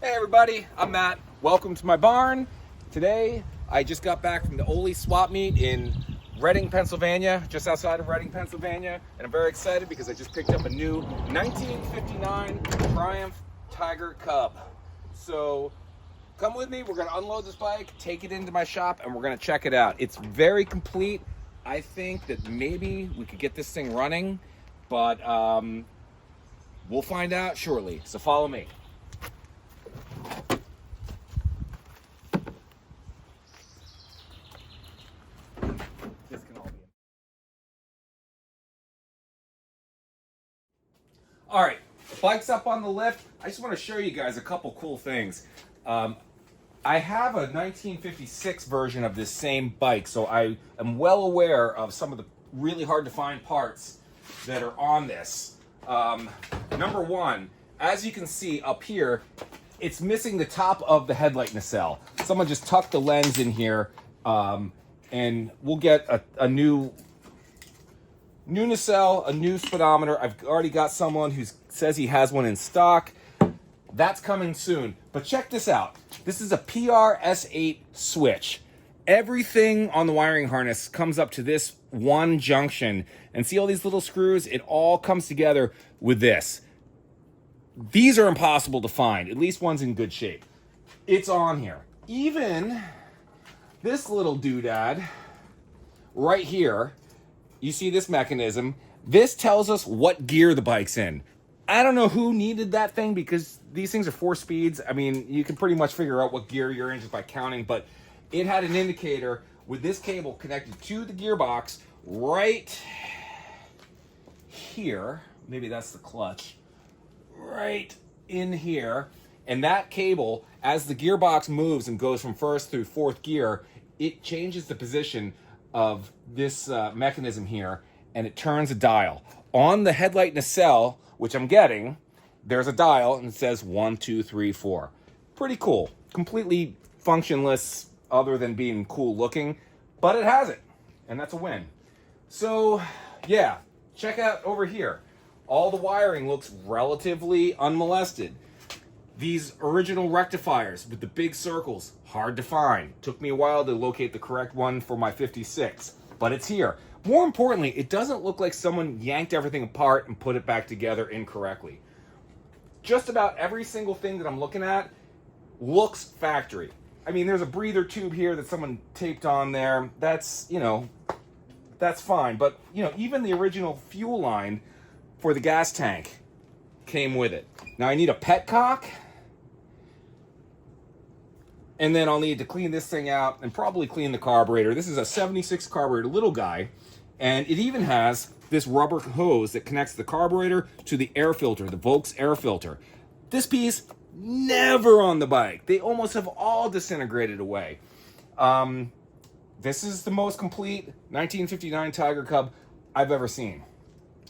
Hey everybody, I'm Matt. Welcome to my barn. Today, I just got back from the Oley swap meet in Reading, Pennsylvania, just outside of Reading, Pennsylvania, and I'm very excited because I just picked up a new 1959 Triumph Tiger Cub. So, come with me, we're gonna unload this bike, take it into my shop, and we're gonna check it out. It's very complete. I think that maybe we could get this thing running, but we'll find out shortly, so follow me. All right, bike's up on the lift. I just want to show you guys a couple cool things. I have a 1956 version of this same bike, so I am well aware of some of the really hard to find parts that are on this. Number one, as you can see up here, it's missing the top of the headlight nacelle. Someone just tucked the lens in here, and we'll get a new nacelle, a new speedometer. I've already got someone who says he has one in stock. That's coming soon. But check this out. This is a PRS8 switch. Everything on the wiring harness comes up to this one junction. And see all these little screws? It all comes together with this. These are impossible to find. At least one's in good shape. It's on here. Even this little doodad right here, you see this mechanism. This tells us what gear the bike's in. I don't know who needed that thing because these things are 4 speeds. I mean, you can pretty much figure out what gear you're in just by counting, but it had an indicator with this cable connected to the gearbox right here. Maybe that's the clutch. Right in here. And that cable, as the gearbox moves and goes from 1st through 4th gear, it changes the position of this mechanism here, and it turns a dial. On the headlight nacelle, which I'm getting, there's a dial, and it says 1, 2, 3, 4. Pretty cool. Completely functionless, other than being cool looking, but it has it, and that's a win. So, yeah, check out over here. All the wiring looks relatively unmolested. These original rectifiers with the big circles, hard to find. Took me a while to locate the correct one for my 56, but it's here. More importantly, it doesn't look like someone yanked everything apart and put it back together incorrectly. Just about every single thing that I'm looking at looks factory. I mean, there's a breather tube here that someone taped on there. That's, that's fine. But, even the original fuel line for the gas tank came with it. Now I need a petcock, and then I'll need to clean this thing out and probably clean the carburetor. This is a 76 carburetor, little guy, and it even has this rubber hose that connects the carburetor to the air filter, the Volks air filter. This piece, never on the bike. They almost have all disintegrated away. This is the most complete 1959 Tiger Cub I've ever seen.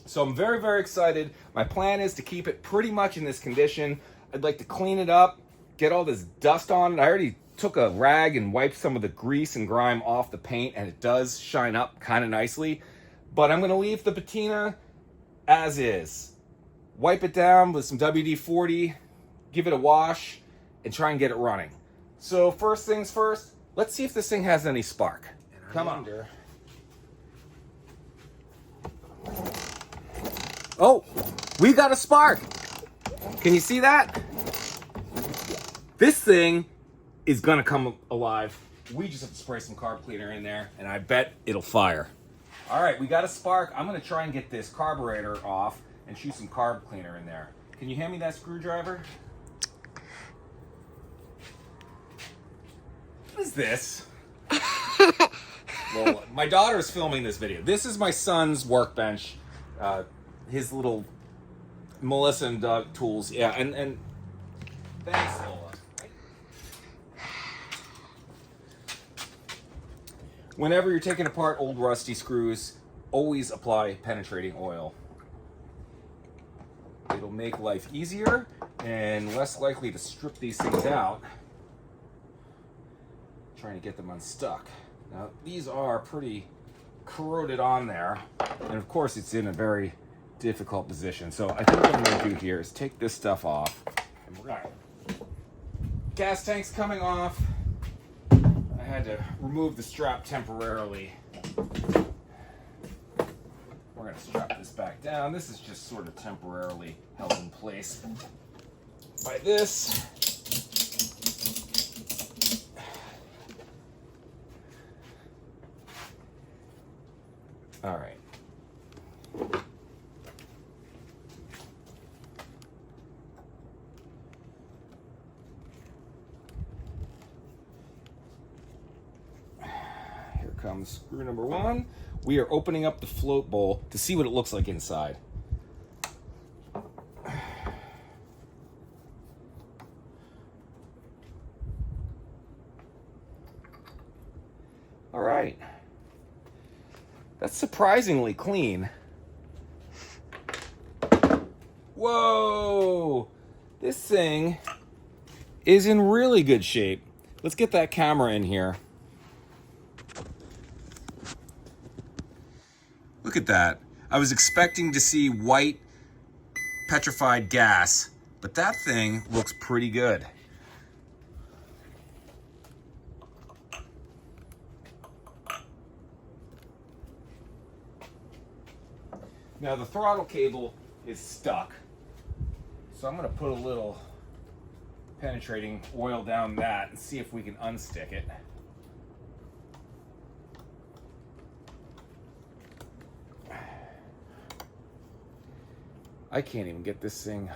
So I'm very, very excited. My plan is to keep it pretty much in this condition. I'd like to clean it up, get all this dust on it. I already took a rag and wiped some of the grease and grime off the paint, and it does shine up kind of nicely. But I'm going to leave the patina as is. Wipe it down with some WD-40, give it a wash, and try and get it running. So first things first, let's see if this thing has any spark. Come on. Oh, we got a spark. Can you see that? This thing is gonna come alive. We just have to spray some carb cleaner in there, and I bet it'll fire. All right, we got a spark. I'm gonna try and get this carburetor off and shoot some carb cleaner in there. Can you hand me that screwdriver? What is this? Lola. My daughter is filming this video. This is my son's workbench. His little Melissa and Doug tools. Yeah, and thanks, Lola. Whenever you're taking apart old rusty screws, always apply penetrating oil. It'll make life easier and less likely to strip these things out, trying to get them unstuck. Now, these are pretty corroded on there, and of course it's in a very difficult position. So I think what I'm going to do here is take this stuff off, and we're going to gas tank's coming off. I had to remove the strap temporarily. We're going to strap this back down. This is just sort of temporarily held in place by this. All right. Here comes screw number one. We are opening up the float bowl to see what it looks like inside. All right. That's surprisingly clean. Whoa! This thing is in really good shape. Let's get that camera in here. Look at that. I was expecting to see white petrified gas, but that thing looks pretty good. Now the throttle cable is stuck, so I'm going to put a little penetrating oil down that and see if we can unstick it. I can't even get this thing.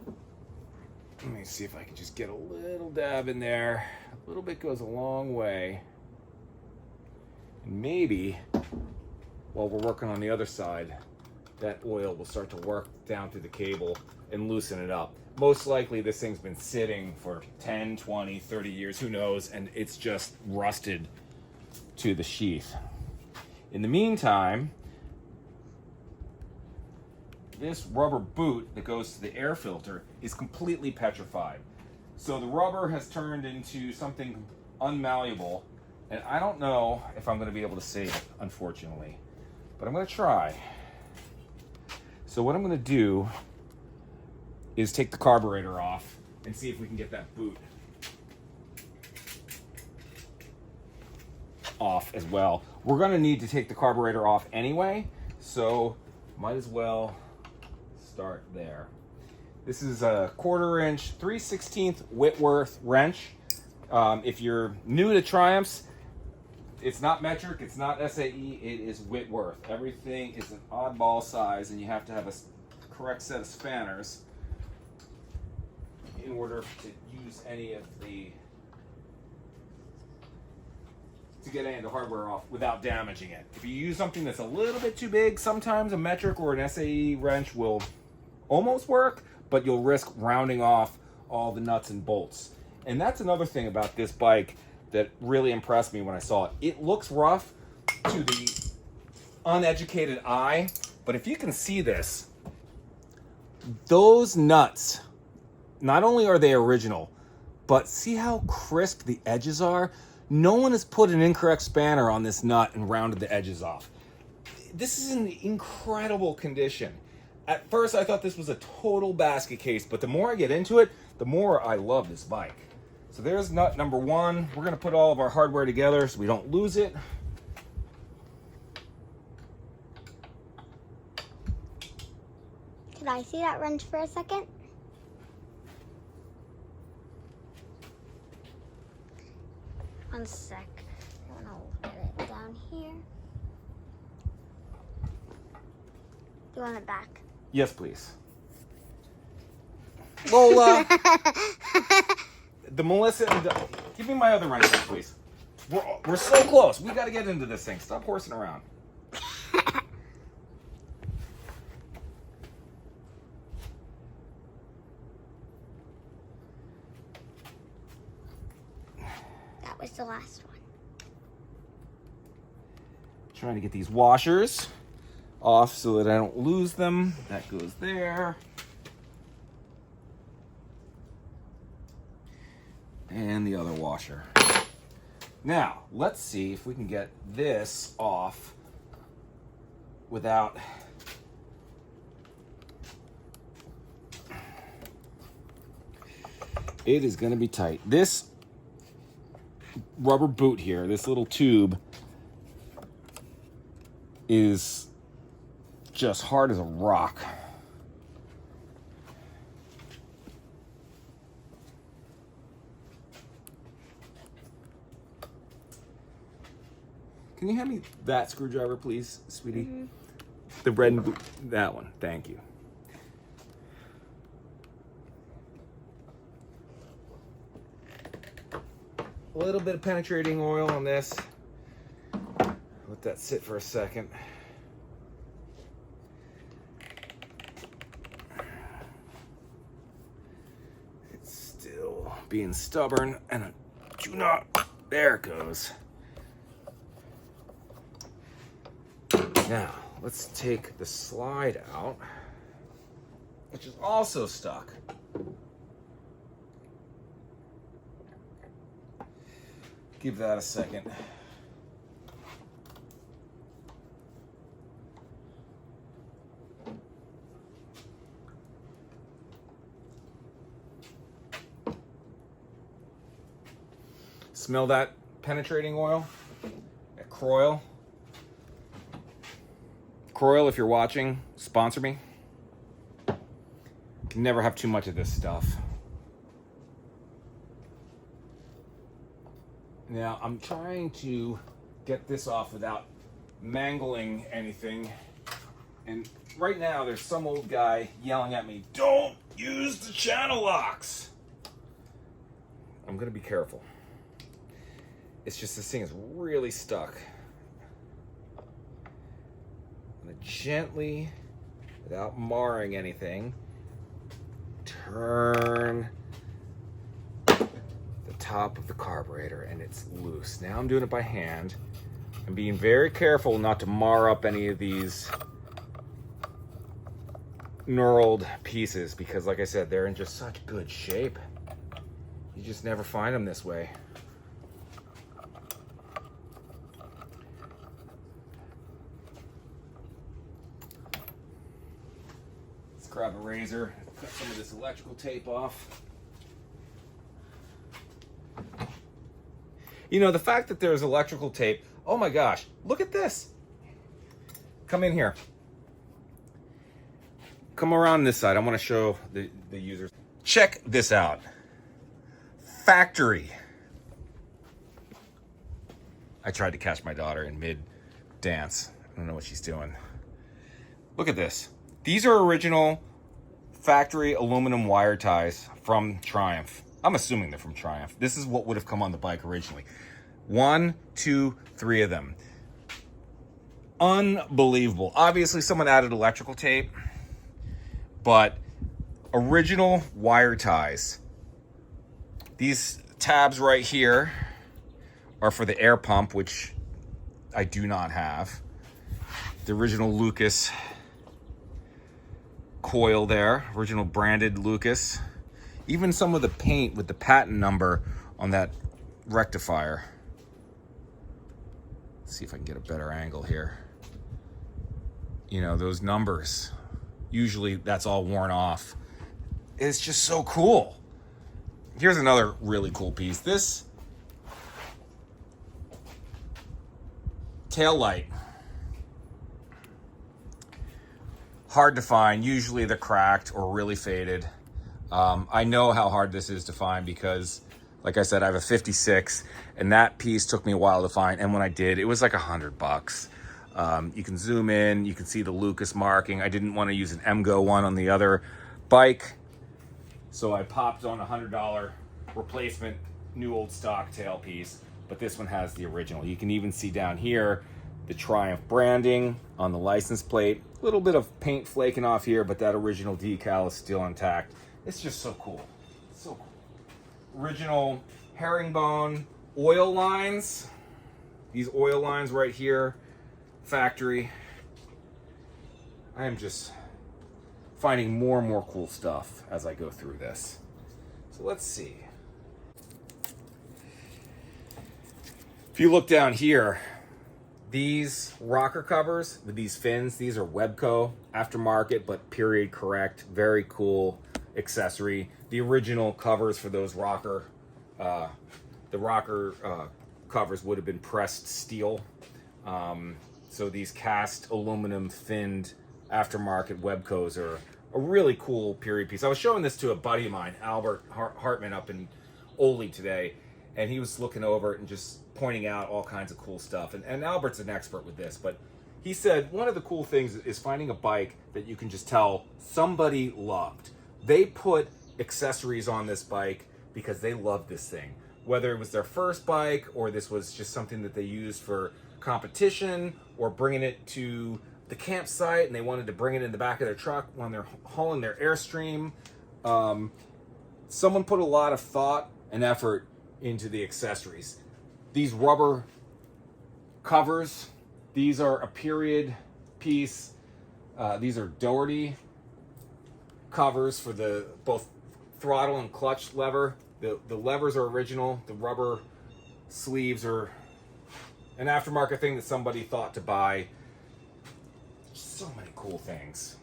Let me see if I can just get a little dab in there. A little bit goes a long way. And maybe while we're working on the other side, that oil will start to work down through the cable and loosen it up. Most likely this thing's been sitting for 10, 20, 30 years, who knows, and it's just rusted to the sheath. In the meantime, this rubber boot that goes to the air filter is completely petrified. So the rubber has turned into something unmalleable, and I don't know if I'm going to be able to save it, unfortunately. But I'm going to try. So what I'm going to do is take the carburetor off and see if we can get that boot off as well. We're going to need to take the carburetor off anyway, so might as well start there. This is a 1/4 inch 3/16 Whitworth wrench. If you're new to Triumphs, it's not metric, it's not SAE, it is Whitworth. Everything is an oddball size, and you have to have a correct set of spanners in order to use any of the, to get any of the hardware off without damaging it. If you use something that's a little bit too big, sometimes a metric or an SAE wrench will almost work, but you'll risk rounding off all the nuts and bolts. And that's another thing about this bike that really impressed me when I saw it. It looks rough to the uneducated eye, but if you can see this, those nuts, not only are they original, but see how crisp the edges are? No one has put an incorrect spanner on this nut and rounded the edges off. This is in incredible condition. At first, I thought this was a total basket case, but the more I get into it, the more I love this bike. So there's nut number one. We're going to put all of our hardware together so we don't lose it. Could I see that wrench for a second? One sec. I want to get it down here. Do you want it back? Yes, please. Lola! The Melissa and the, give me my other wrench, please. We're so close. We got to get into this thing. Stop horsing around. That was the last one. Trying to get these washers off so that I don't lose them. That goes there. And the other washer. Now, let's see if we can get this off without It is going to be tight. This rubber boot here, this little tube, is just hard as a rock. Can you hand me that screwdriver, please, sweetie? Mm-hmm. The red and blue, that one. Thank you. A little bit of penetrating oil on this. Let that sit for a second. It's still being stubborn, and I do not. There it goes. Now, let's take the slide out, which is also stuck. Give that a second. Smell that penetrating oil? That Croyle? Croyle, if you're watching, sponsor me. Can never have too much of this stuff. Now, I'm trying to get this off without mangling anything. And right now, there's some old guy yelling at me, "Don't use the channel locks!" I'm gonna be careful. It's just this thing is really stuck. I'm gonna gently, without marring anything, turn the top of the carburetor and it's loose. Now I'm doing it by hand. I'm being very careful not to mar up any of these knurled pieces because, like I said, they're in just such good shape. You just never find them this way. Let's grab a razor, cut some of this electrical tape off. You know, the fact that there's electrical tape, oh my gosh, look at this. Come in here. Come around this side. I want to show the users. Check this out. Factory. I tried to catch my daughter in mid-dance. I don't know what she's doing. Look at this. These are original factory aluminum wire ties from Triumph. I'm assuming they're from Triumph. This is what would have come on the bike originally. 1, 2, 3 of them. Unbelievable. Obviously, someone added electrical tape, but original wire ties. These tabs right here are for the air pump, which I do not have. The original Lucas coil there, original branded Lucas. Even some of the paint with the patent number on that rectifier. Let's see if I can get a better angle here. You know, those numbers, usually that's all worn off. It's just so cool. Here's another really cool piece. This tail light, hard to find. Usually they're cracked or really faded. I know how hard this is to find because, like I said, I have a 56 and that piece took me a while to find. And when I did, it was like $100. You can zoom in, you can see the Lucas marking. I didn't want to use an AMCA one on the other bike, so I popped on a $100 replacement new old stock tail piece, but this one has the original. You can even see down here the Triumph branding on the license plate. A little bit of paint flaking off here, but that original decal is still intact. It's just so cool. So cool. Original herringbone oil lines. These oil lines right here, factory. I am just finding more and more cool stuff as I go through this. So let's see. If you look down here, these rocker covers with these fins, these are Webco, aftermarket, but period correct. Very cool. accessory. The original covers for those rocker, covers would have been pressed steel. So these cast aluminum thinned aftermarket Webcos are a really cool period piece. I was showing this to a buddy of mine, Albert Hartman, up in Oley today, and he was looking over it and just pointing out all kinds of cool stuff. And Albert's an expert with this, but he said one of the cool things is finding a bike that you can just tell somebody loved. They put accessories on this bike because they loved this thing. Whether it was their first bike or this was just something that they used for competition or bringing it to the campsite and they wanted to bring it in the back of their truck when they're hauling their Airstream. Someone put a lot of thought and effort into the accessories. These rubber covers, these are a period piece. These are Doherty covers for the both throttle and clutch lever. The levers are original. The rubber sleeves are an aftermarket thing that somebody thought to buy. So many cool things.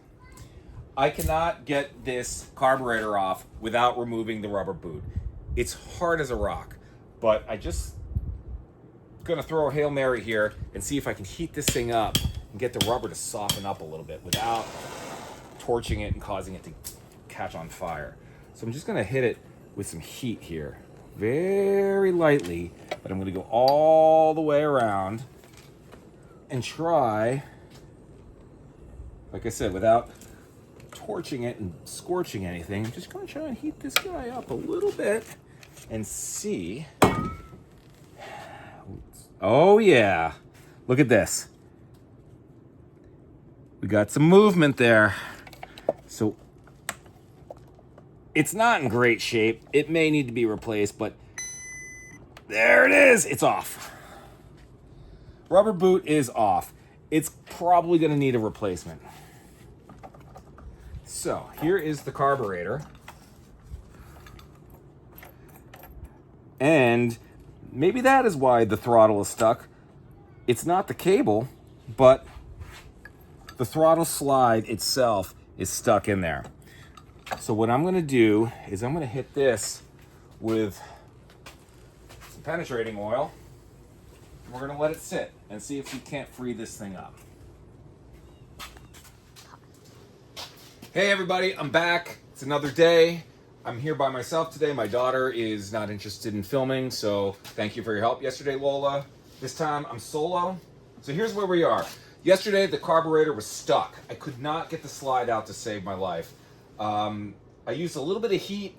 I cannot get this carburetor off without removing the rubber boot. It's hard as a rock, but I just gonna throw a Hail Mary here and see if I can heat this thing up and get the rubber to soften up a little bit without torching it and causing it to catch on fire. So I'm just gonna hit it with some heat here, very lightly, but I'm gonna go all the way around and try, like I said, without torching it and scorching anything. I'm just gonna try and heat this guy up a little bit and see. Oh yeah, look at this. We got some movement there. So it's not in great shape. It may need to be replaced, but there it is. It's off. Rubber boot is off. It's probably gonna need a replacement. So here is the carburetor. And maybe that is why the throttle is stuck. It's not the cable, but the throttle slide itself is stuck in there. So what I'm gonna do is I'm gonna hit this with some penetrating oil. We're gonna let it sit and see if we can't free this thing up. Hey everybody, I'm back. It's another day. I'm here by myself today. My daughter is not interested in filming, so thank you for your help yesterday, Lola. This time I'm solo. So here's where we are. Yesterday the carburetor was stuck. I could not get the slide out to save my life. I used a little bit of heat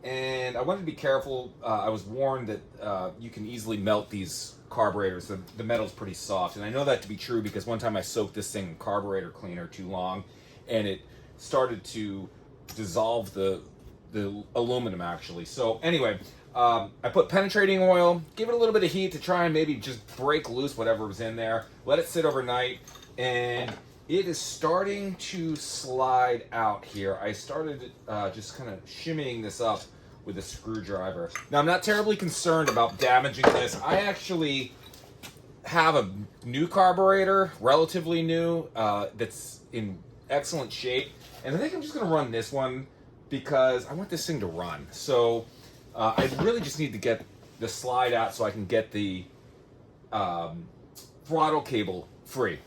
and I wanted to be careful. I was warned that you can easily melt these carburetors. The metal's pretty soft, and I know that to be true because one time I soaked this thing in carburetor cleaner too long and it started to dissolve the aluminum actually. So anyway, I put penetrating oil, give it a little bit of heat to try and maybe just break loose whatever was in there, let it sit overnight, and it is starting to slide out here. I started just kind of shimmying this up with a screwdriver. Now I'm not terribly concerned about damaging this. I actually have a new carburetor, relatively new, that's in excellent shape. And I think I'm just gonna run this one because I want this thing to run. So I really just need to get the slide out so I can get the throttle cable free.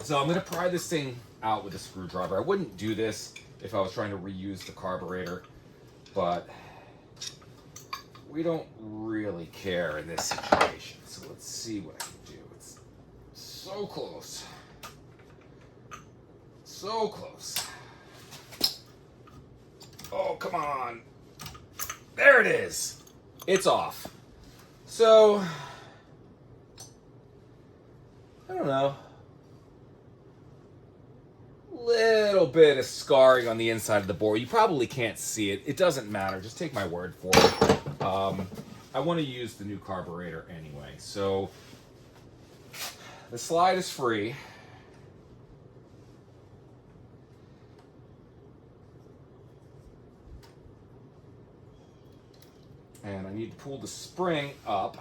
So I'm gonna pry this thing out with a screwdriver. I wouldn't do this if I was trying to reuse the carburetor, but we don't really care in this situation. So let's see what I can do. It's so close. So close. Oh, come on. There it is. It's off. So, I don't know. Little bit of scarring on the inside of the board. You probably can't see it. It doesn't matter. Just take my word for it. I want to use the new carburetor anyway. So, the slide is free. And I need to pull the spring up.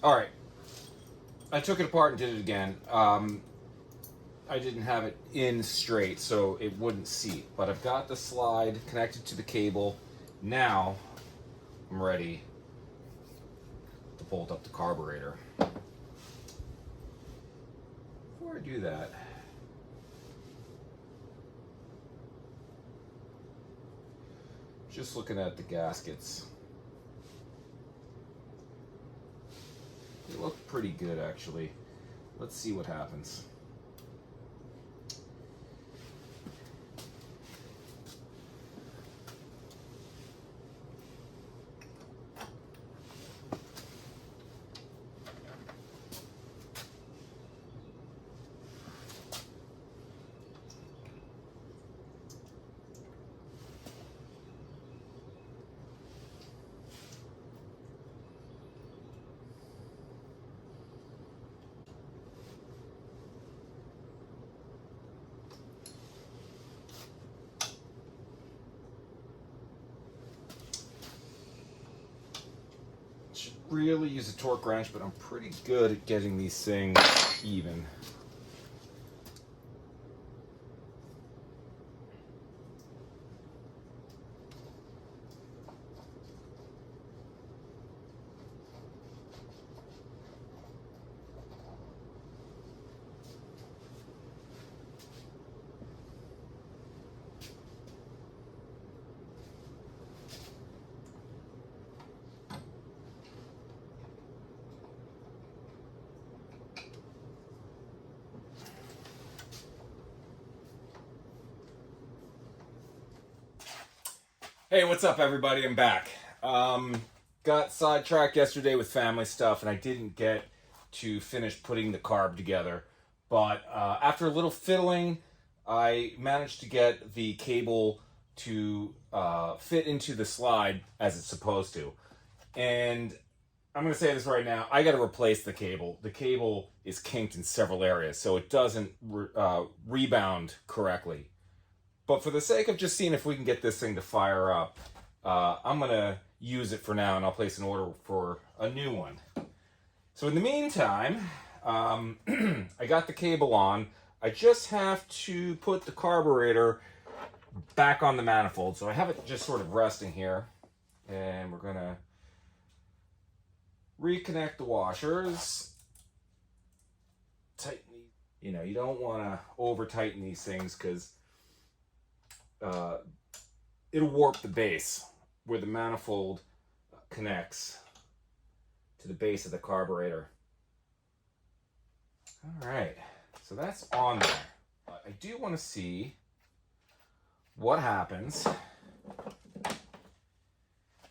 All right. I took it apart and did it again. I didn't have it in straight, so it wouldn't seat. But I've got the slide connected to the cable. Now, I'm ready to bolt up the carburetor. Before I do that, just looking at the gaskets. They look pretty good, actually. Let's see what happens. Really use a torque wrench, but I'm pretty good at getting these things even. Hey, what's up, everybody? I'm back. Got sidetracked yesterday with family stuff, and I didn't get to finish putting the carb together. But after a little fiddling, I managed to get the cable to fit into the slide as it's supposed to. And I'm going to say this right now, I got to replace the cable. The cable is kinked in several areas, so it doesn't rebound correctly. But for the sake of just seeing if we can get this thing to fire up, I'm going to use it for now, and I'll place an order for a new one. So in the meantime, I got the cable on. I just have to put the carburetor back on the manifold. So I have it just sort of resting here. And we're going to reconnect the washers. Tighten these. You know, you don't want to over tighten these things because it'll warp the base where the manifold connects to the base of the carburetor. All right, so that's on there. I do want to see what happens.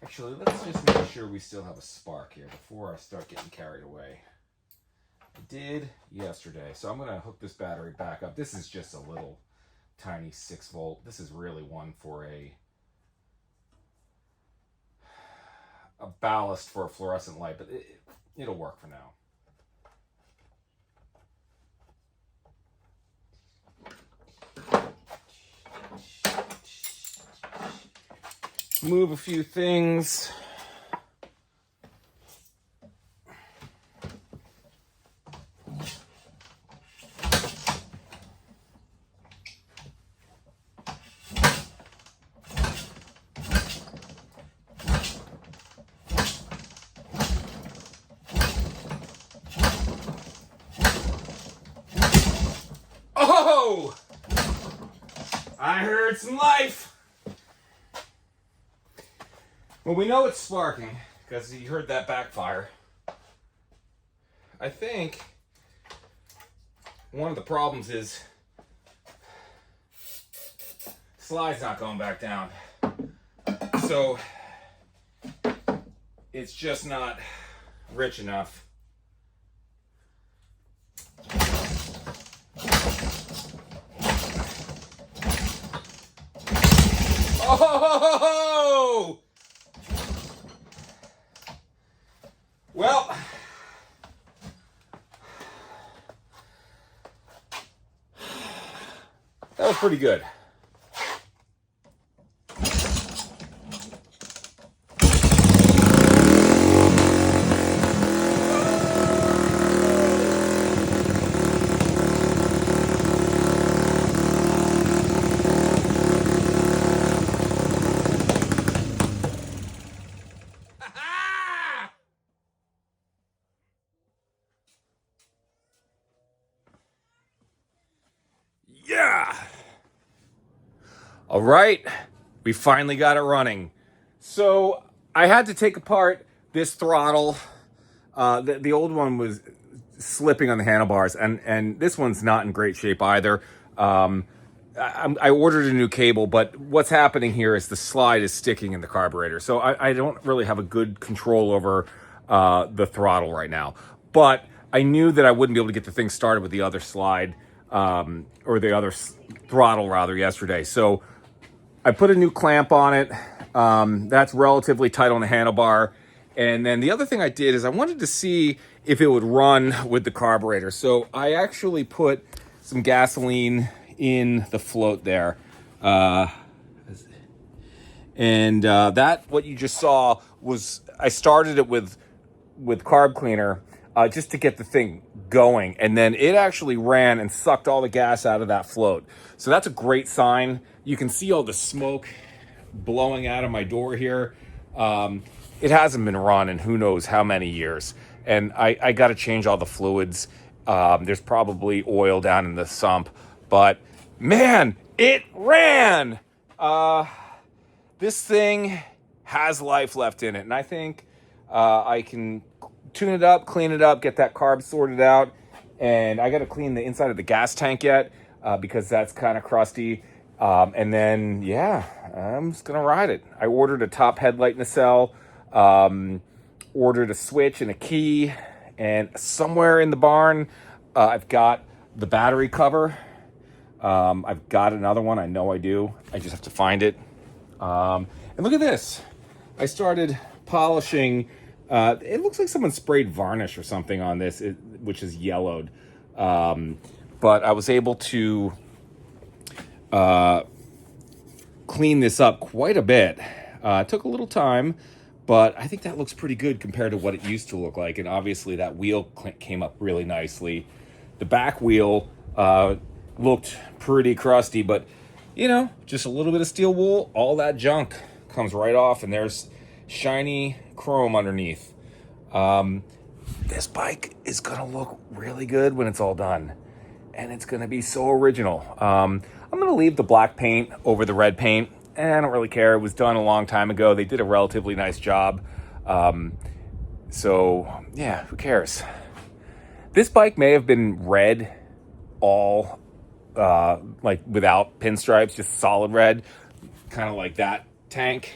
Actually, let's just make sure we still have a spark here before I start getting carried away. I did yesterday, so I'm going to hook this battery back up. This is just a little tiny 6-volt. This is really one for a ballast for a fluorescent light, but it'll work for now. Move a few things. Oh! I heard some life. Well, we know it's sparking because you heard that backfire. I think one of the problems is slide's not going back down. So it's just not rich enough. Oh! Well, that was pretty good. All right, we finally got it running. So I had to take apart this throttle. The old one was slipping on the handlebars, and this one's not in great shape either. I ordered a new cable, but what's happening here is the slide is sticking in the carburetor. So I don't really have a good control over the throttle right now. But I knew that I wouldn't be able to get the thing started with the other slide, or the other throttle rather, yesterday. So I put a new clamp on it. That's relatively tight on the handlebar. And then the other thing I did is I wanted to see if it would run with the carburetor. So I actually put some gasoline in the float there. That, what you just saw, was I started it with carb cleaner just to get the thing going. And then it actually ran and sucked all the gas out of that float. So that's a great sign. You can see all the smoke blowing out of my door here. It hasn't been run in who knows how many years. And I got to change all the fluids. There's probably oil down in the sump. But man, it ran! This thing has life left in it. And I think I can tune it up, clean it up, get that carb sorted out. And I got to clean the inside of the gas tank yet because that's kind of crusty. And then, yeah, I'm just going to ride it. I ordered a top headlight nacelle, ordered a switch and a key, and somewhere in the barn, I've got the battery cover. I've got another one. I know I do. I just have to find it. And look at this. I started polishing. It looks like someone sprayed varnish or something on this, which is yellowed. But I was able to clean this up quite a bit. It took a little time, but I think that looks pretty good compared to what it used to look like. And obviously that wheel came up really nicely. The back wheel looked pretty crusty, but you know, just a little bit of steel wool, all that junk comes right off, and there's shiny chrome underneath. This bike is gonna look really good when it's all done, and it's gonna be so original. I'm gonna leave the black paint over the red paint, and I don't really care. It was done a long time ago. They did a relatively nice job. So yeah, who cares? This bike may have been red all like without pinstripes, just solid red, kind of like that tank.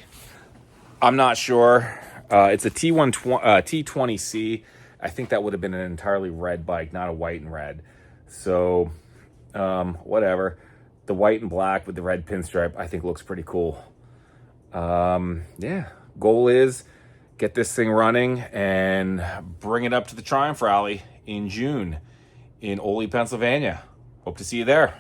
I'm not sure. It's a T20c. I think that would have been an entirely red bike, not a white and red. So whatever. The white and black with the red pinstripe, I think looks pretty cool. Yeah, goal is get this thing running and bring it up to the Triumph Rally in June in Oley, Pennsylvania. Hope to see you there.